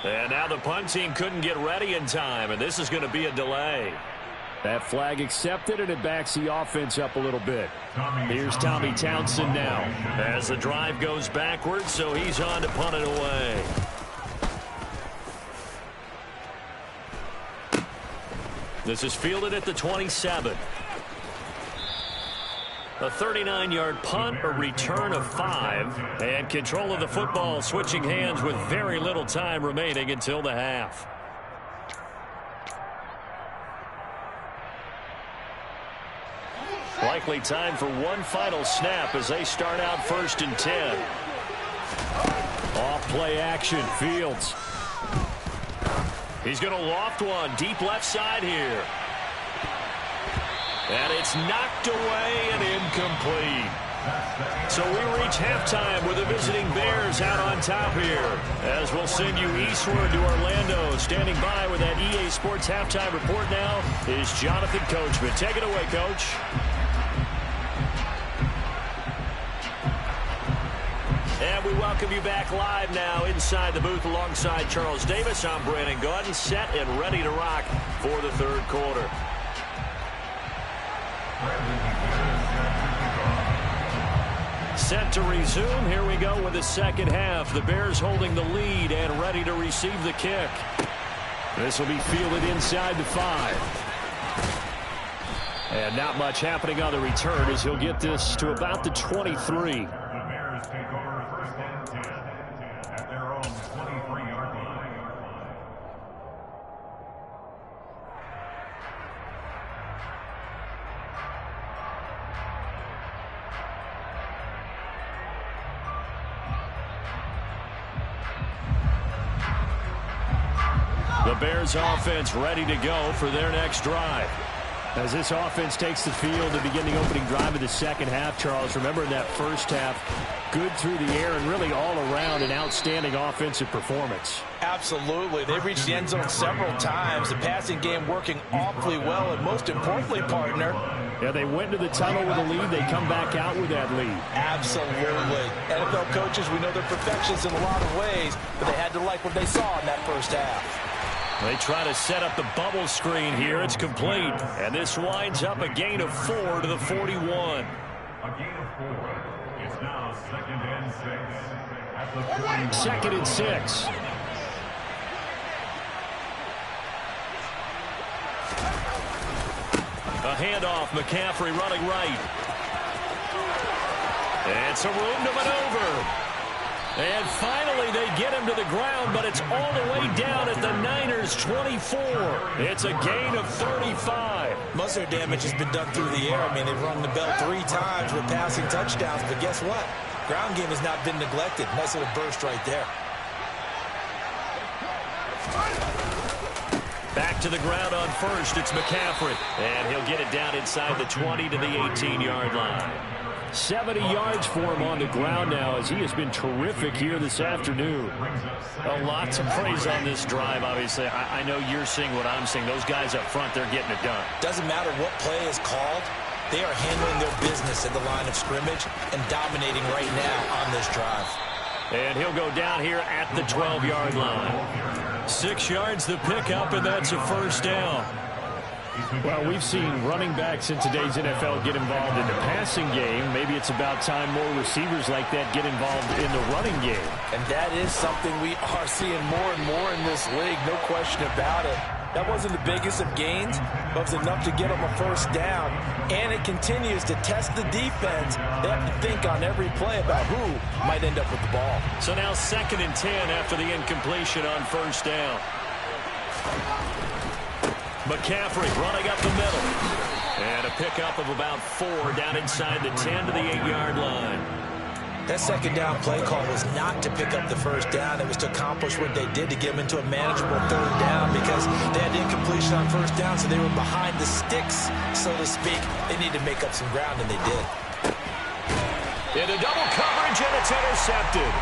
And now the punt team couldn't get ready in time, and this is going to be a delay. That flag accepted, and it backs the offense up a little bit. Here's Tommy Townsend now. As the drive goes backwards, so he's on to punt it away. This is fielded at the 27. A 39-yard punt, a return of 5, and control of the football switching hands with very little time remaining until the half. Likely time for one final snap as they start out 1st and 10. Off play action, Fields. He's going to loft one deep left side here. And it's knocked away and incomplete. So we reach halftime with the visiting Bears out on top here. As we'll send you eastward to Orlando. Standing by with that EA Sports halftime report now is Jonathan Coachman. Take it away, Coach. And we welcome you back live now inside the booth alongside Charles Davis. I'm Brandon Gaudin, set and ready to rock for the 3rd quarter. Set to resume. Here we go with the 2nd half. The Bears holding the lead and ready to receive the kick. This will be fielded inside the 5. And not much happening on the return as he'll get this to about the 23. The Bears offense ready to go for their next drive. As this offense takes the field to begin the opening drive of the 2nd half, Charles, remember in that 1st half, good through the air and really all around an outstanding offensive performance. Absolutely. They reached the end zone several times. The passing game working awfully well, and most importantly, partner. Yeah, they went to the tunnel with a lead. They come back out with that lead. Absolutely. NFL coaches, we know they're perfectionists in a lot of ways, but they had to like what they saw in that 1st half. They try to set up the bubble screen here. It's complete. And this winds up a gain of 4 to the 41. A gain of 4. It's now 2nd and 6. At the 2nd and 6. A handoff. McCaffrey running right. And some room to maneuver. And finally, they get him to the ground, but it's all the way down at the Niners' 24. It's a gain of 35. Most of their damage has been done through the air. I mean, they've rung the bell 3 times with passing touchdowns, but guess what? Ground game has not been neglected. Nice little burst right there. Back to the ground on 1st. It's McCaffrey. And he'll get it down inside the 20 to the 18-yard line. 70 yards for him on the ground now as he has been terrific here this afternoon. Well, lots of praise on this drive, obviously. I know you're seeing what I'm seeing. Those guys up front, they're getting it done. Doesn't matter what play is called. They are handling their business at the line of scrimmage and dominating right now on this drive. And he'll go down here at the 12-yard line. 6 yards the pickup, and that's a 1st down. Well, we've seen running backs in today's NFL get involved in the passing game. Maybe it's about time more receivers like that get involved in the running game. And that is something we are seeing more and more in this league, no question about it. That wasn't the biggest of gains, but it was enough to get them a 1st down. And it continues to test the defense. They have to think on every play about who might end up with the ball. So now 2nd and 10 after the incompletion on 1st down. McCaffrey running up the middle. And a pickup of about 4 down inside the 10 to the 8-yard line. That 2nd down play call was not to pick up the 1st down. It was to accomplish what they did to get them into a manageable 3rd down because they had incompletion on 1st down, so they were behind the sticks, so to speak. They needed to make up some ground, and they did. Into double coverage, and it's intercepted.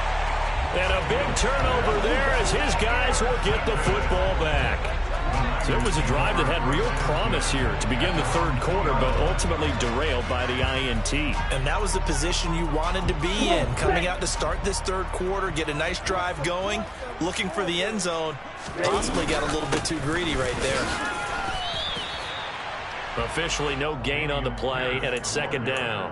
And a big turnover there as his guys will get the football back. So it was a drive that had real promise here to begin the third quarter, but ultimately derailed by the INT. And that was the position you wanted to be in, coming out to start this third quarter, get a nice drive going, looking for the end zone. Possibly got a little bit too greedy right there. Officially no gain on the play, and it's second down.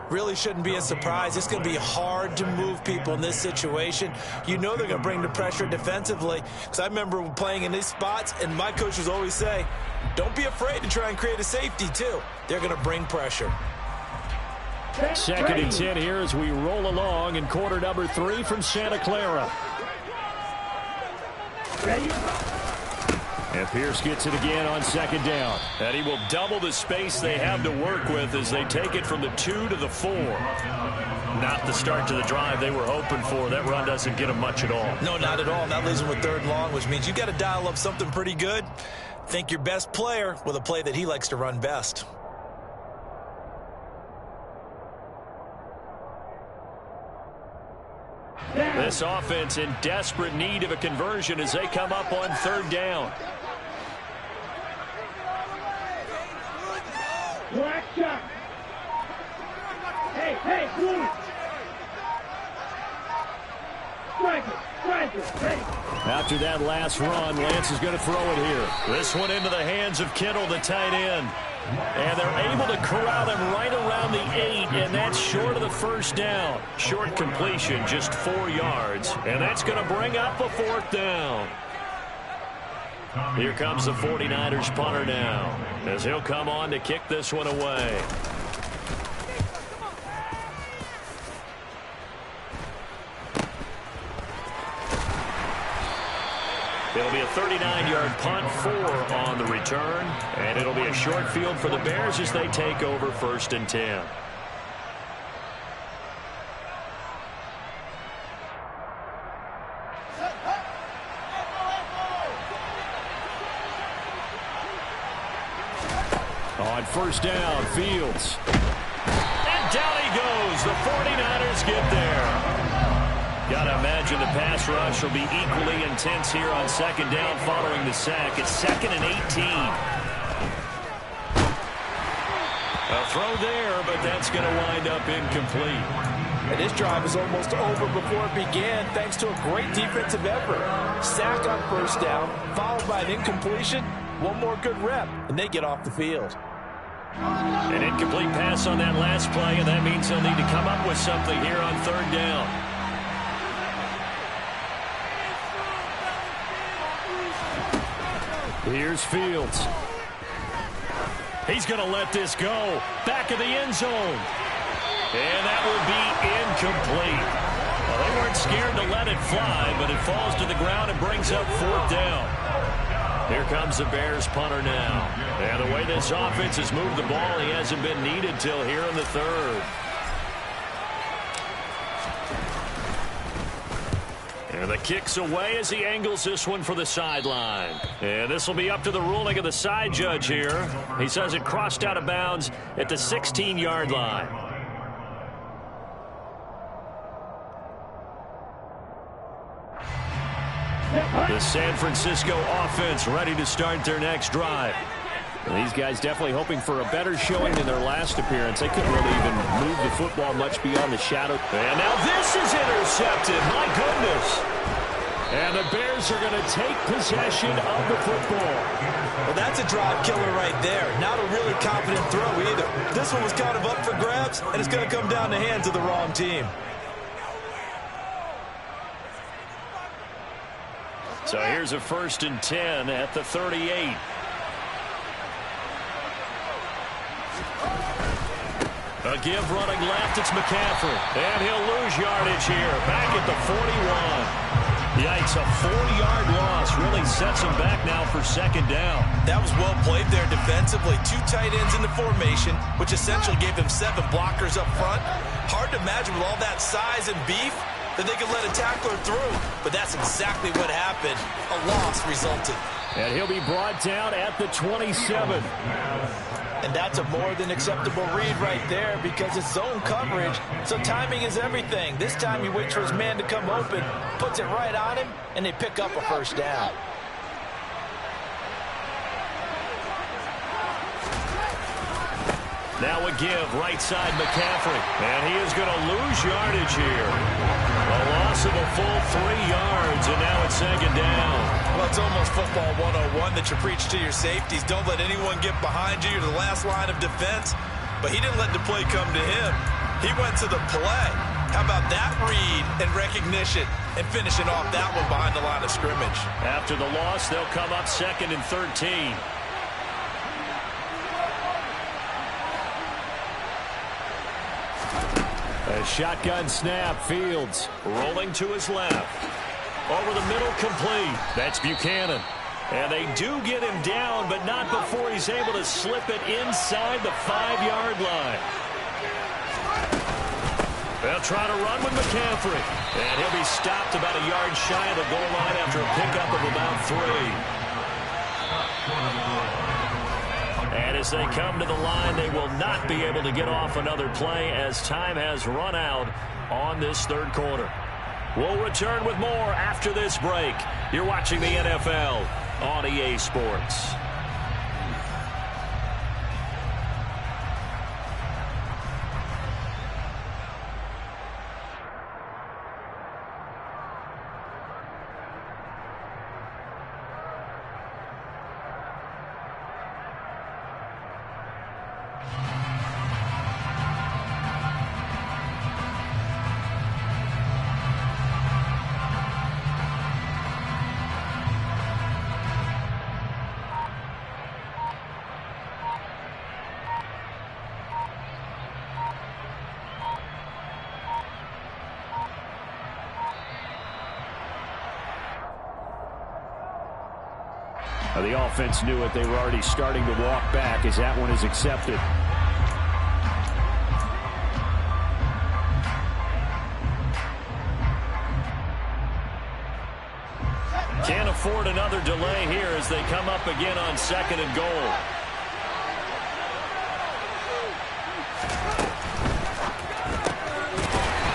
Really shouldn't be a surprise. It's going to be hard to move people in this situation. You know they're going to bring the pressure defensively. Because I remember playing in these spots, and my coaches always say, don't be afraid to try and create a safety, too. They're going to bring pressure. Second and 10 here as we roll along in quarter number 3 from Santa Clara. And Pierce gets it again on second down. And he will double the space they have to work with as they take it from the 2 to the 4. Not the start to the drive they were hoping for. That run doesn't get them much at all. No, not at all. That leaves them with third and long, which means you got to dial up something pretty good. Think your best player with a play that he likes to run best. This offense in desperate need of a conversion as they come up on third down. After that last run, Lance is going to throw it here. This one into the hands of Kittle, the tight end. And they're able to corral him right around the 8, and that's short of the first down. Short completion, just 4 yards. And that's going to bring up a fourth down. Here comes the 49ers punter now, as he'll come on to kick this one away. It'll be a 39-yard punt, 4 on the return, and it'll be a short field for the Bears as they take over first and 10. On first down, Fields. And down he goes. The 49ers get there. Gotta imagine the pass rush will be equally intense here on second down following the sack. It's 2nd and 18. A throw there, but that's going to wind up incomplete. And this drive is almost over before it began thanks to a great defensive effort. Sack on first down, followed by an incompletion. One more good rep, and they get off the field. An incomplete pass on that last play, and that means they'll need to come up with something here on third down. Here's Fields. He's going to let this go. Back of the end zone. And that will be incomplete. Well, they weren't scared to let it fly, but it falls to the ground and brings up fourth down. Here comes the Bears punter now. And the way this offense has moved the ball, he hasn't been needed till here in the third. And the kick's away as he angles this one for the sideline. And this will be up to the ruling of the side judge here. He says it crossed out of bounds at the 16-yard line. The San Francisco offense ready to start their next drive. And these guys definitely hoping for a better showing than their last appearance. They couldn't really even move the football much beyond the shadow. And now this is intercepted. My goodness. And the Bears are going to take possession of the football. Well, that's a drive killer right there. Not a really confident throw either. This one was kind of up for grabs, and it's going to come down the hands of the wrong team. So here's a 1st and 10 at the 38. A give running left, it's McCaffrey. And he'll lose yardage here. Back at the 41. Yikes, a 4-yard loss really sets him back now for second down. That was well played there defensively. 2 tight ends in the formation, which essentially gave them 7 blockers up front. Hard to imagine with all that size and beef that they could let a tackler through. But that's exactly what happened. A loss resulted. And he'll be brought down at the 27. And that's a more than acceptable read right there because it's zone coverage, so timing is everything. This time he waits for his man to come open, puts it right on him, and they pick up a first down. Now a give, right side McCaffrey. And he is going to lose yardage here. A loss of a full 3 yards, and now it's second down. Well, it's almost football 101 that you preach to your safeties. Don't let anyone get behind you. You're the last line of defense. But he didn't let the play come to him. He went to the play. How about that read and recognition and finishing off that one behind the line of scrimmage? After the loss, they'll come up 2nd and 13. A shotgun snap, Fields rolling to his left. Over the middle, complete. That's Buchanan. And they do get him down, but not before he's able to slip it inside the 5-yard line. They'll try to run with McCaffrey. And he'll be stopped about a yard shy of the goal line after a pickup of about 3. And as they come to the line, they will not be able to get off another play as time has run out on this third quarter. We'll return with more after this break. You're watching the NFL on EA Sports. The offense knew it. They were already starting to walk back as that one is accepted. Can't afford another delay here as they come up again on 2nd and goal.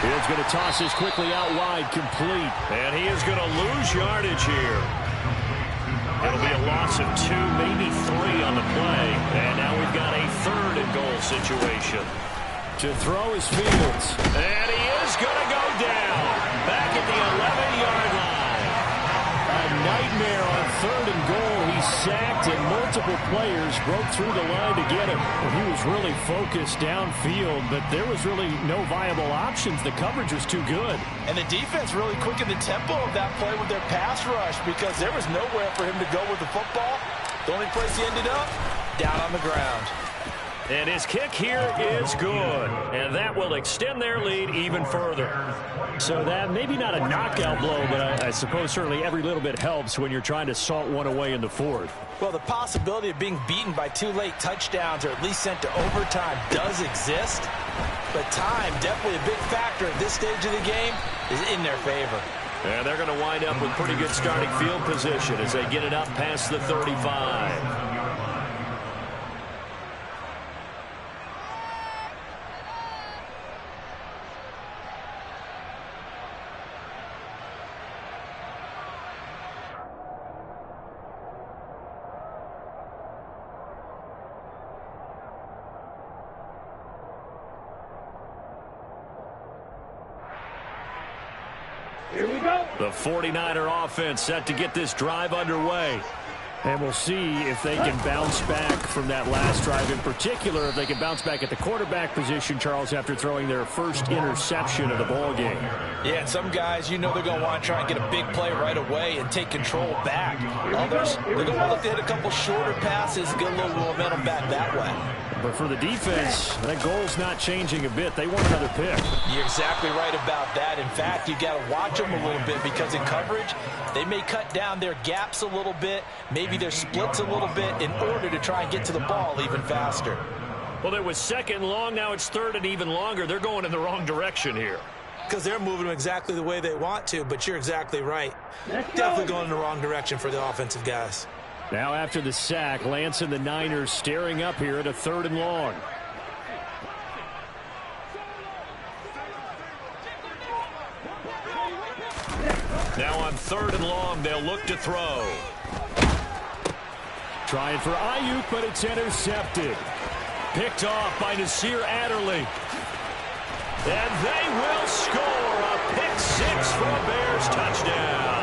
Fields going to toss this quickly out wide, complete. And he is going to lose yardage here. It'll be a loss of 2, maybe 3 on the play. And now we've got a 3rd and goal situation. To throw is Fields. And he is going to go down. Back at the 11-yard line. A nightmare on 3rd and goal. He sacked and multiple players broke through the line to get him. Well, he was really focused downfield, but there was really no viable options. The coverage was too good. And the defense really quickened the tempo of that play with their pass rush because there was nowhere for him to go with the football. The only place he ended up, down on the ground. And his kick here is good. And that will extend their lead even further. So that maybe not a knockout blow, but I suppose certainly every little bit helps when you're trying to salt one away in the fourth. Well, the possibility of being beaten by 2 late touchdowns or at least sent to overtime does exist. But time, definitely a big factor at this stage of the game, is in their favor. And they're going to wind up with pretty good starting field position as they get it up past the 35. Here we go. The 49er offense set to get this drive underway. And we'll see if they can bounce back from that last drive. In particular, if they can bounce back at the quarterback position, Charles, after throwing their first interception of the ball game. Yeah, and some guys, you know they're going to want to try and get a big play right away and take control back. Others, they're going to want to look to hit a couple shorter passes and get a little momentum back that way. But for the defense, that goal's not changing a bit. They want another pick. You're exactly right about that. In fact, you got to watch them a little bit because in coverage, they may cut down their gaps a little bit, maybe their splits a little bit in order to try and get to the ball even faster. Well, it was 2nd and long. Now it's 3rd and even longer. They're going in the wrong direction here. Because they're moving exactly the way they want to, but you're exactly right. Definitely going in the wrong direction for the offensive guys. Now after the sack, Lance and the Niners staring up here at a 3rd and long. Now on 3rd and long, they'll look to throw. Trying for Ayuk, but it's intercepted. Picked off by Nasir Adderley. And they will score a pick six for a Bears touchdown.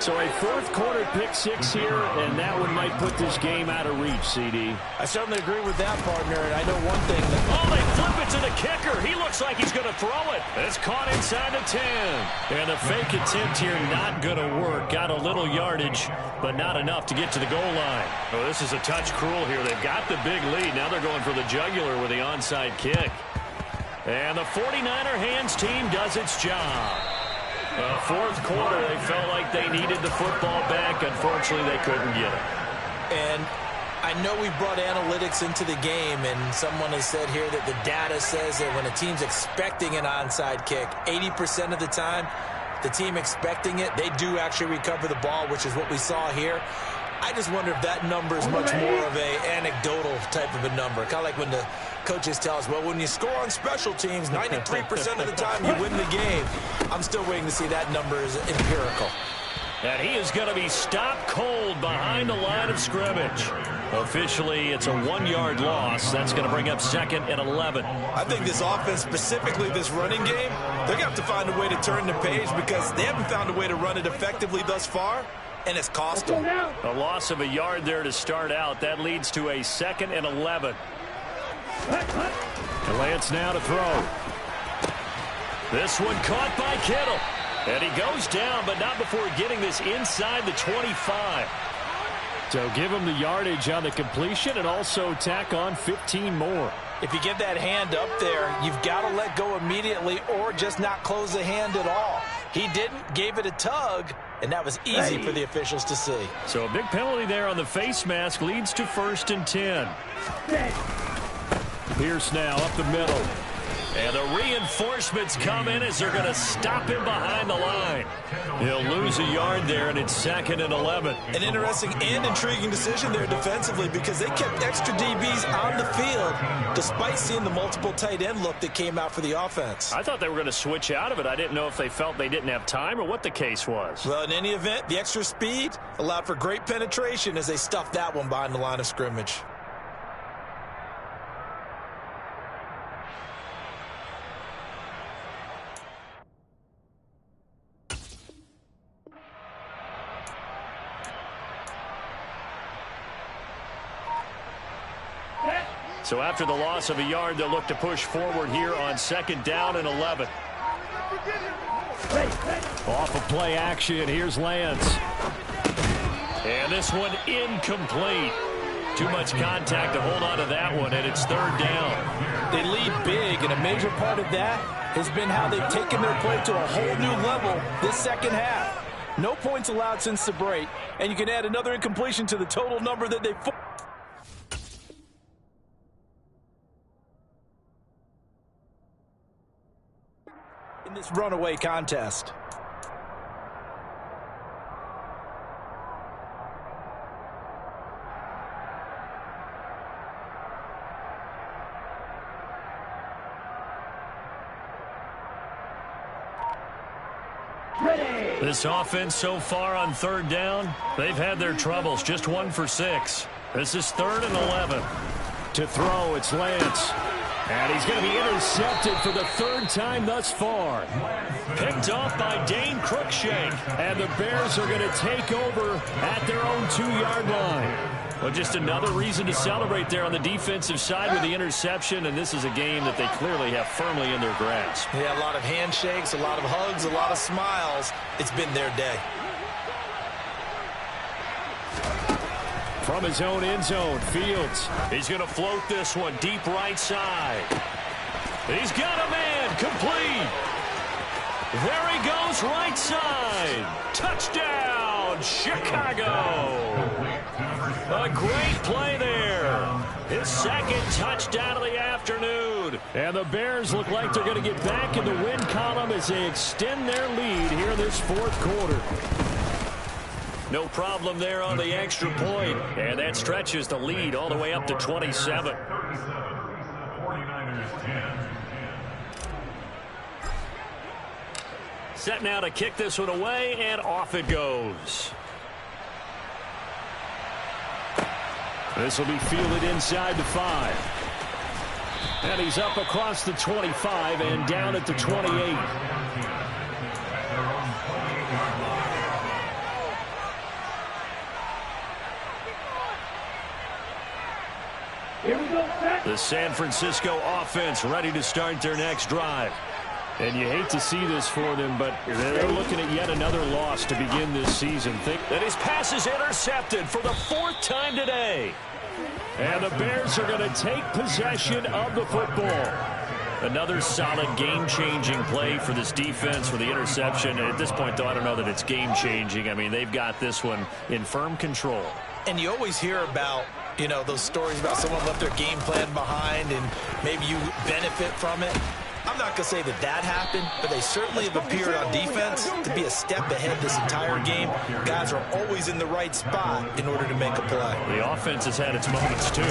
So a fourth quarter pick six here, and that one might put this game out of reach, CD. I certainly agree with that, partner, and I know one thing. Oh, they flip it to the kicker. He looks like he's going to throw it. It's caught inside the 10. And the fake attempt here not going to work. Got a little yardage, but not enough to get to the goal line. Oh, this is a touch cruel here. They've got the big lead. Now they're going for the jugular with the onside kick. And the 49er hands team does its job. Fourth quarter, they felt like they needed the football back. Unfortunately, they couldn't get it. And I know we brought analytics into the game, and someone has said here that the data says that when a team's expecting an onside kick, 80% of the time, the team expecting it, they do actually recover the ball, which is what we saw here. I just wonder if that number is much more of an anecdotal type of a number. Kind of like when the coaches tell us, well, when you score on special teams, 93% of the time you win the game. I'm still waiting to see that number is empirical. And he is going to be stopped cold behind the line of scrimmage. Officially, it's a 1-yard loss. That's going to bring up 2nd and 11. I think this offense, specifically this running game, they're going to have to find a way to turn the page because they haven't found a way to run it effectively thus far. And it's cost them. A loss of a yard there to start out. That leads to a 2nd and 11. And Lance now to throw. This one caught by Kittle. And he goes down, but not before getting this inside the 25. So give him the yardage on the completion and also tack on 15 more. If you get that hand up there, you've got to let go immediately or just not close the hand at all. He didn't, gave it a tug, and that was easy for the officials to see. So a big penalty there on the face mask leads to 1st and 10. Pierce now up the middle. And the reinforcements come in as they're going to stop him behind the line. He'll lose a yard there, and it's 2nd and 11. An interesting and intriguing decision there defensively because they kept extra DBs on the field despite seeing the multiple tight end look that came out for the offense. I thought they were going to switch out of it. I didn't know if they felt they didn't have time or what the case was. Well, in any event, the extra speed allowed for great penetration as they stuffed that one behind the line of scrimmage. So after the loss of a yard, they'll look to push forward here on 2nd down and 11. Off of play action, here's Lance. And this one incomplete. Too much contact to hold on to that one, and it's 3rd down. They lead big, and a major part of that has been how they've taken their play to a whole new level this second half. No points allowed since the break, and you can add another incompletion to the total number that they've in this runaway contest. This offense so far on 3rd down, they've had their troubles. Just 1 for 6. This is 3rd and 11. To throw, it's Lance. And he's going to be intercepted for the 3rd time thus far. Picked off by Dane Cruikshank. And the Bears are going to take over at their own 2-yard line. Well, just another reason to celebrate there on the defensive side with the interception, and this is a game that they clearly have firmly in their grasp. Yeah, a lot of handshakes, a lot of hugs, a lot of smiles. It's been their day. From his own end zone, Fields. He's going to float this one deep right side. He's got a man, complete. There he goes, right side. Touchdown, Chicago. A great play there. His 2nd touchdown of the afternoon. And the Bears look like they're going to get back in the win column as they extend their lead here in this 4th quarter. No problem there on the extra point. And that stretches the lead all the way up to 27. 49ers 10. Set now to kick this one away, and off it goes. This will be fielded inside the 5. And he's up across the 25 and down at the 28. The San Francisco offense ready to start their next drive. And you hate to see this for them, but they're looking at yet another loss to begin this season. And his pass is intercepted for the 4th time today. And the Bears are going to take possession of the football. Another solid game-changing play for this defense for the interception. At this point, though, I don't know that it's game-changing. I mean, they've got this one in firm control. And you always hear about, you know, those stories about someone left their game plan behind and maybe you benefit from it. I'm not going to say that that happened, but they certainly have appeared on defense to be a step ahead this entire game. Guys are always in the right spot in order to make a play. The offense has had its moments, too.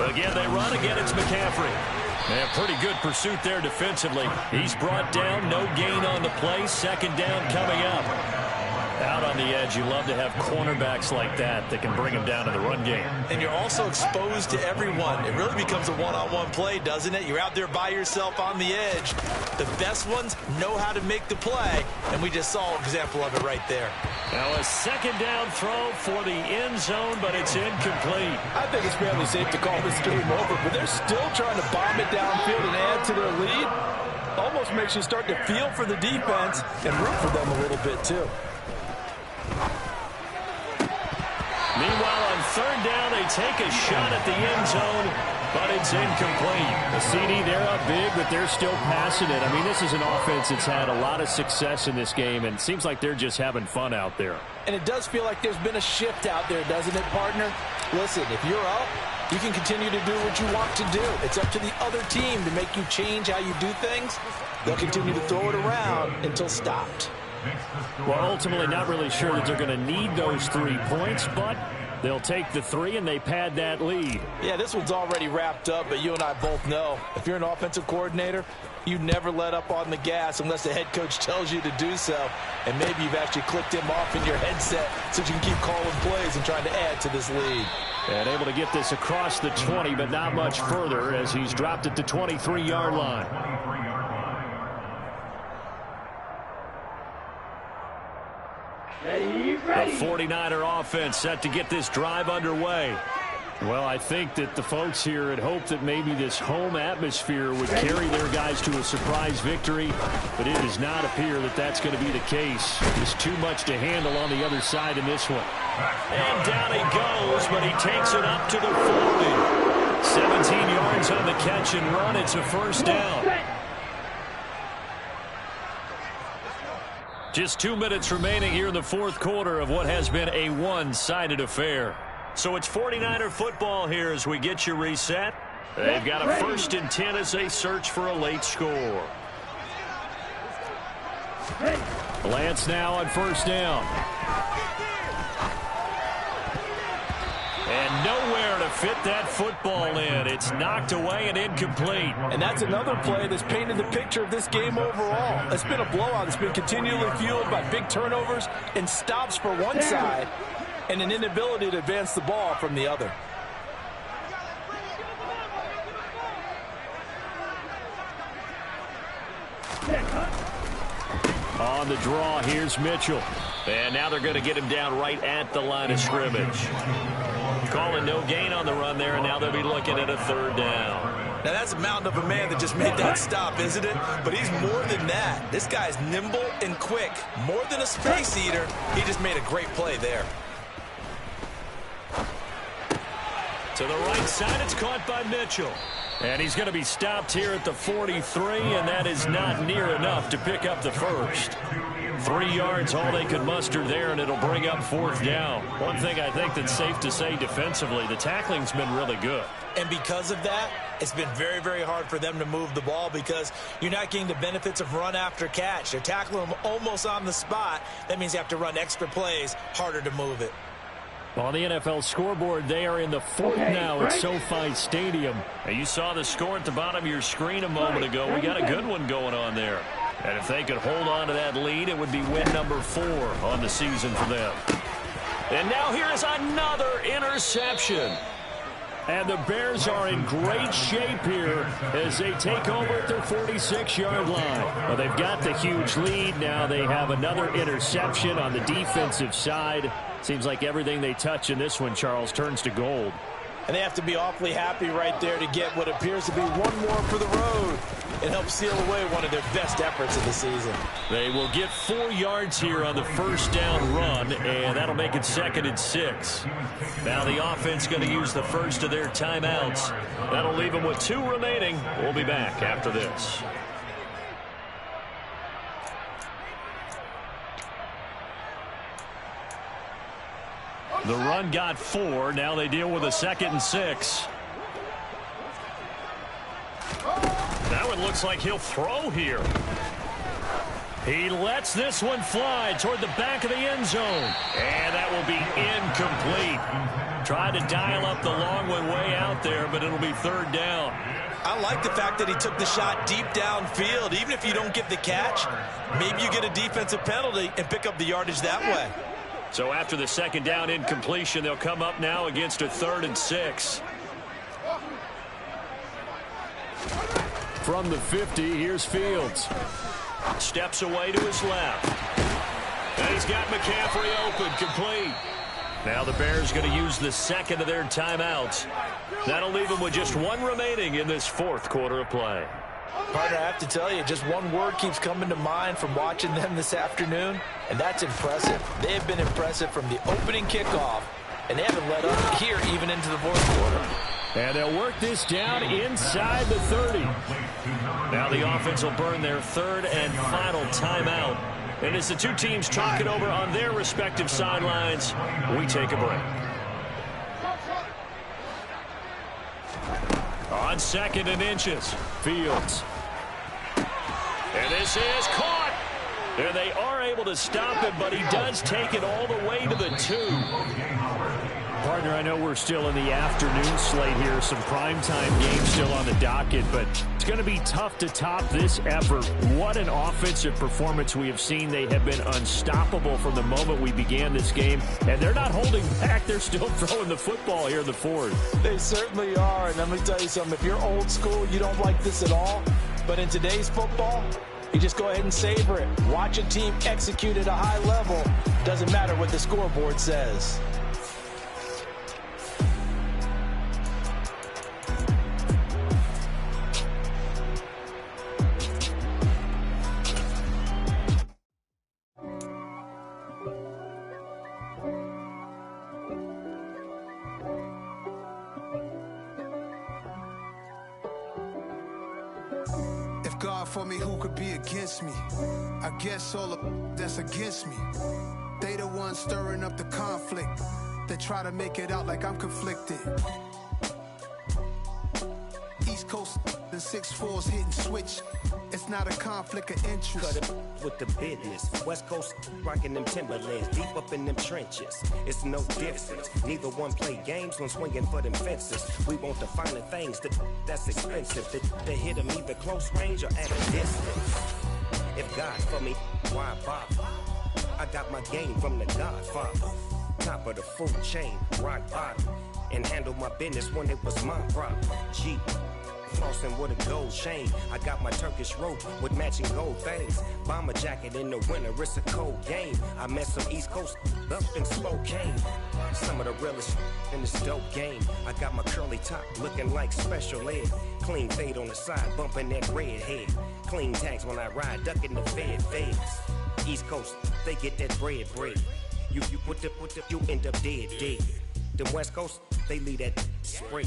Again, they run. Again, it's McCaffrey. And pretty good pursuit there defensively. He's brought down. No gain on the play. 2nd down coming up. Out on the edge, you love to have cornerbacks like that that can bring them down in the run game. And you're also exposed to everyone. It really becomes a one-on-one play, doesn't it? You're out there by yourself on the edge. The best ones know how to make the play, and we just saw an example of it right there. Now a 2nd down throw for the end zone, but it's incomplete. I think it's fairly safe to call this game over, but they're still trying to bomb it downfield and add to their lead. Almost makes you start to feel for the defense and root for them a little bit, too. Meanwhile, on 3rd down, they take a shot at the end zone, but it's incomplete. The CD, they're up big, but they're still passing it. I mean, this is an offense that's had a lot of success in this game, and it seems like they're just having fun out there. And it does feel like there's been a shift out there, doesn't it, partner? Listen, if you're up, you can continue to do what you want to do. It's up to the other team to make you change how you do things. They'll continue to throw it around until stopped. Well, ultimately, not really sure that they're going to need those 3 points, but they'll take the 3 and they pad that lead. Yeah, this one's already wrapped up, but you and I both know if you're an offensive coordinator, you never let up on the gas unless the head coach tells you to do so. And maybe you've actually clicked him off in your headset so you can keep calling plays and trying to add to this lead. And able to get this across the 20, but not much further as he's dropped at the 23-yard line. The 49er offense set to get this drive underway. Well, I think that the folks here had hoped that maybe this home atmosphere would carry their guys to a surprise victory, but it does not appear that that's going to be the case. Just too much to handle on the other side in this one. And down he goes, but he takes it up to the 40. 17 yards on the catch and run. It's a 1st down. Just 2 minutes remaining here in the 4th quarter of what has been a one-sided affair. So it's 49er football here as we get you reset. They've got a 1st and 10 as they search for a late score. Lance now on 1st down. And nowhere to fit that football in. It's knocked away and incomplete. And that's another play that's painted the picture of this game overall. It's been a blowout. It's been continually fueled by big turnovers and stops for one side and an inability to advance the ball from the other. On the draw, here's Mitchell. And now they're going to get him down right at the line of scrimmage. Calling no gain on the run there, and now they'll be looking at a 3rd down. Now, that's a mountain of a man that just made that stop, isn't it? But he's more than that. This guy's nimble and quick. More than a space eater, he just made a great play there. To the right side, it's caught by Mitchell. And he's going to be stopped here at the 43, and that is not near enough to pick up the 1st. 3 yards, all they could muster there, and it'll bring up 4th down. One thing I think that's safe to say defensively, the tackling's been really good. And because of that, it's been very, very hard for them to move the ball because you're not getting the benefits of run after catch. They're tackling them almost on the spot. That means you have to run extra plays, harder to move it. On the NFL scoreboard, they are in the 4th now at SoFi Stadium. And you saw the score at the bottom of your screen a moment ago. We got a good one going on there. And if they could hold on to that lead, it would be win number 4 on the season for them. And now here is another interception. And the Bears are in great shape here as they take over at their 46-yard line. Well, they've got the huge lead. Now they have another interception on the defensive side. Seems like everything they touch in this one, Charles, turns to gold. And they have to be awfully happy right there to get what appears to be one more for the road and help seal away one of their best efforts of the season. They will get 4 yards here on the first down run, and that'll make it 2nd and 6. Now the offense going to use the first of their timeouts. That'll leave them with 2 remaining. We'll be back after this. The run got 4. Now they deal with a 2nd and 6. That one looks like he'll throw here. He lets this one fly toward the back of the end zone. And that will be incomplete. Tried to dial up the long one way out there, but it'll be 3rd down. I like the fact that he took the shot deep downfield. Even if you don't get the catch, maybe you get a defensive penalty and pick up the yardage that way. So after the 2nd down incompletion, they'll come up now against a 3rd and 6. From the 50, here's Fields. Steps away to his left. And he's got McCaffrey open, complete. Now the Bears going to use the 2nd of their timeouts. That'll leave them with just 1 remaining in this 4th quarter of play. Partner, I have to tell you, just one word keeps coming to mind from watching them this afternoon, and that's impressive. They have been impressive from the opening kickoff, and they haven't let up here even into the 4th quarter. And they'll work this down inside the 30. Now the offense will burn their 3rd and final timeout. And as the 2 teams talk it over on their respective sidelines, we take a break. On 2nd and inches, Fields. And this is caught. And they are able to stop him, but he does take it all the way to the 2. Partner, I know we're still in the afternoon slate here. Some primetime games still on the docket, but it's going to be tough to top this effort. What an offensive performance we have seen. They have been unstoppable from the moment we began this game, and they're not holding back. They're still throwing the football here in the 4th. They certainly are, and let me tell you something. If you're old school, you don't like this at all, but in today's football, you just go ahead and savor it. Watch a team execute at a high level. Doesn't matter what the scoreboard says. God for me, who could be against me? I guess all of that's against me. They the ones stirring up the conflict. They try to make it out like I'm conflicted. East Coast, the 6'4's hitting switch. It's not a conflict of interest. Cut it with the business. West Coast rocking them Timberlands, deep up in them trenches. It's no difference. Neither one play games when swinging for them fences. We want the finer things that's expensive. They hit them either close range or at a distance. If God for me, why bother? I got my game from the Godfather. Top of the food chain, rock bottom. And handle my business when it was my problem. Jeep. Flossing with a gold chain. I got my Turkish rope with matching gold things. Bomber jacket in the winter, it's a cold game. I met some East Coast up in Spokane. Some of the realest in this dope game. I got my curly top looking like special ed. Clean fade on the side, bumping that red head. Clean tags when I ride, ducking the feds. East Coast, they get that bread. You you end up dead. The West Coast, they leave that spray.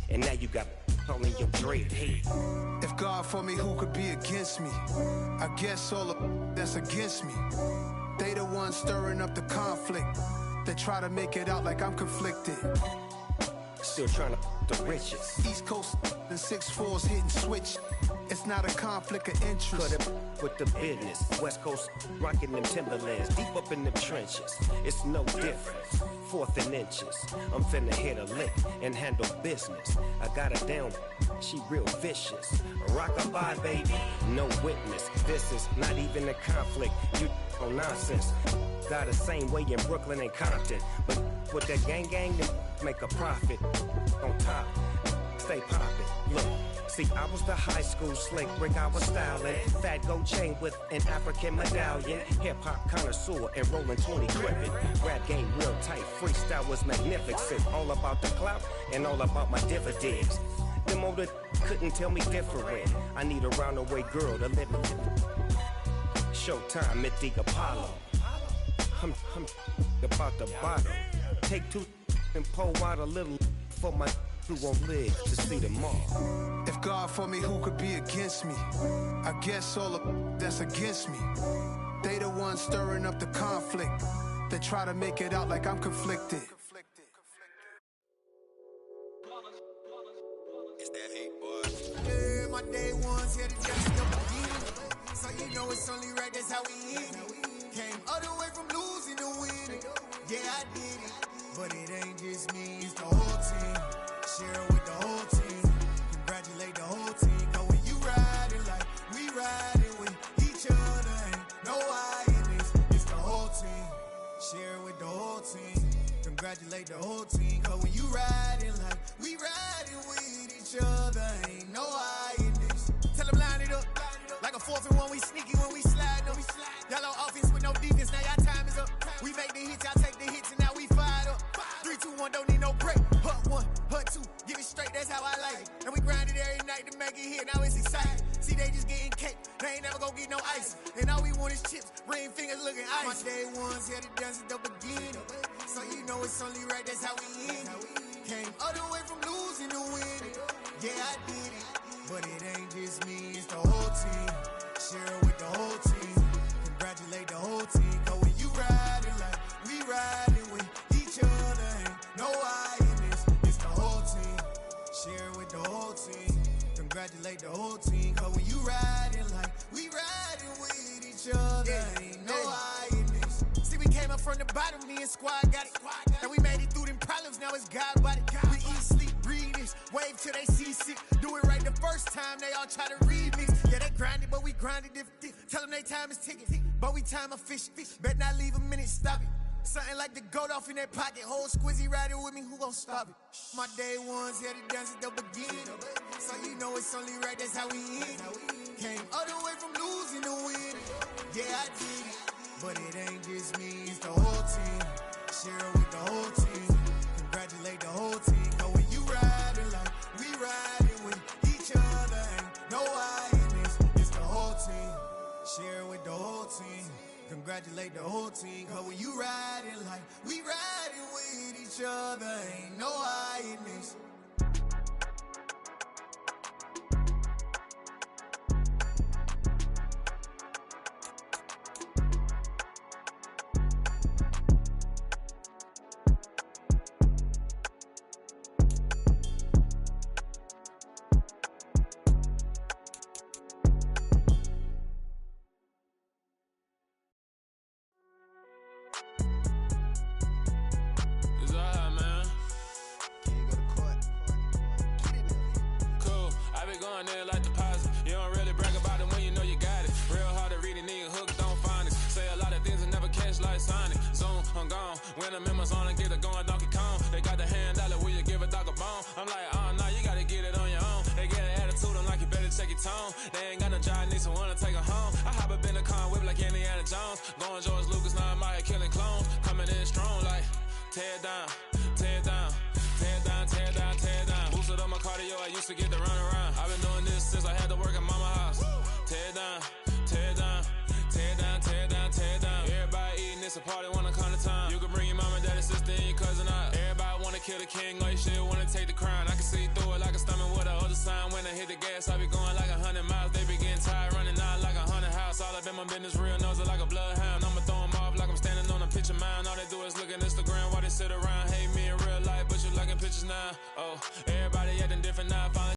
And now you got all in your dread head. If God for me, who could be against me? I guess all of that's against me. They the ones stirring up the conflict. They try to make it out like I'm conflicted. Still trying to the riches. East Coast, the 6'4's hitting switch. It's not a conflict of interest. Cut it with the business. West Coast rocking them Timberlands, deep up in them trenches. It's no difference. 4th and inches. I'm finna hit a lick and handle business. I got it down she real vicious. Rock-a-bye, baby, no witness. This is not even a conflict. You on nonsense. Got the same way in Brooklyn and Compton. But with that gang, they make a profit. On top, stay poppin'. Look. See, I was the high school slick brick, I was styling. Fat gold chain with an African medallion. Hip-hop connoisseur and rolling 20 gripping. Rap game real tight, freestyle was magnificent. All about the clout and all about my dividends. Them older couldn't tell me different. I need a roundaway girl to live it. Showtime at the Apollo. I'm about the bottom. Take two and pull out a little for my who won't live to see them all. If God for me, who could be against me? I guess all of that's against me. They the ones stirring up the conflict. They try to make it out like I'm conflicted. It's that hate, boy. Yeah, my day one's here to just come again. So you know it's only right, that's how we end it. Came all the way from losing to winning. Yeah, I did it. But it ain't just me, it's the whole team. Share it with the whole team. Congratulate the whole team. Cause when you riding like we riding with each other, ain't no I in this. It's the whole team. Share it with the whole team. Congratulate the whole team. Cause when you riding like we riding with each other, ain't no I in this. Tell them line it up. Like a 4th and 1, we sneaky when we slide them. Yellow offense with no defense, now y'all time is up. We make the hits, y'all take the hits, and now we fired up. 3, 2, 1, don't need no break. Hut 1, hut 2, give it straight, that's how I like it. And we grind it every night to make it hit, now it's exciting. See, they just getting cake, they ain't never gonna get no ice. And all we want is chips, ring fingers looking ice. My day one's here to dance at the beginning. So you know it's only right, that's how we end it. Came all the way from losing to winning. Yeah, I did it. But it ain't just me, it's the whole team. Share it with the whole team. Congratulate the whole team. Cause when you riding like we riding with each other, ain't no I in this. It's the whole team. Share it with the whole team. Congratulate the whole team. Cause when you riding like we riding with each other, ain't no I in this. See, we came up from the bottom, me and squad got it. And we made it through them problems, now it's God body. We eat, sleep, breathe this. Wave till they see sick. Do it right the first time, they all try to remix. Yeah, they grinded, but we grinded different. Tell them they time is ticking, but we time a fish. Bet not leave a minute, stop it. Something like the goat off in their pocket. Whole squizzy riding with me, who gon' stop it? My day one's here to dance at the beginning. So you know it's only right, that's how we end it. Came all the way from losing to winning. Yeah, I did it. But it ain't just me, it's the whole team. Share it with the whole team. Congratulate the whole team. Cause when you riding like we riding with each other, ain't no I in this. It's the whole team. Share it with the whole team. Congratulate the whole team. Cause when you riding like we riding with each other, ain't no I in this. When the members on and get it going Donkey Kong, they got the hand dollar, will you give a dog a bone? I'm like, oh no, you gotta get it on your own. They get an attitude, I'm like, you better check your tone. They ain't got no job, need someone to take her home. I hop up in the car, whip like Indiana Jones. Going George Lucas, now I'm out here killing clones. Coming in strong like, tear down, tear down, tear down, tear down, tear down. Boosted up my cardio, I used to get to run around. I've been doing this since I had to work at mama house. Tear down, tear down, tear down, tear down, tear down. Everybody eating, it's a party, wanna come to time. You can bring your mama, daddy, sister, and your cousin out. Everybody wanna kill the king, or you shit wanna take the crown. I can see through it like a stomach with a other sign. When I hit the gas, I be going like 100 miles. They be getting tired, running out like 100 house. All up in my business, real nose like a bloodhound. I'ma throw them off like I'm standing on a picture mound. All they do is look at Instagram while they sit around. Hate me in real life, but you liking pictures now. Oh, everybody acting different now. Finally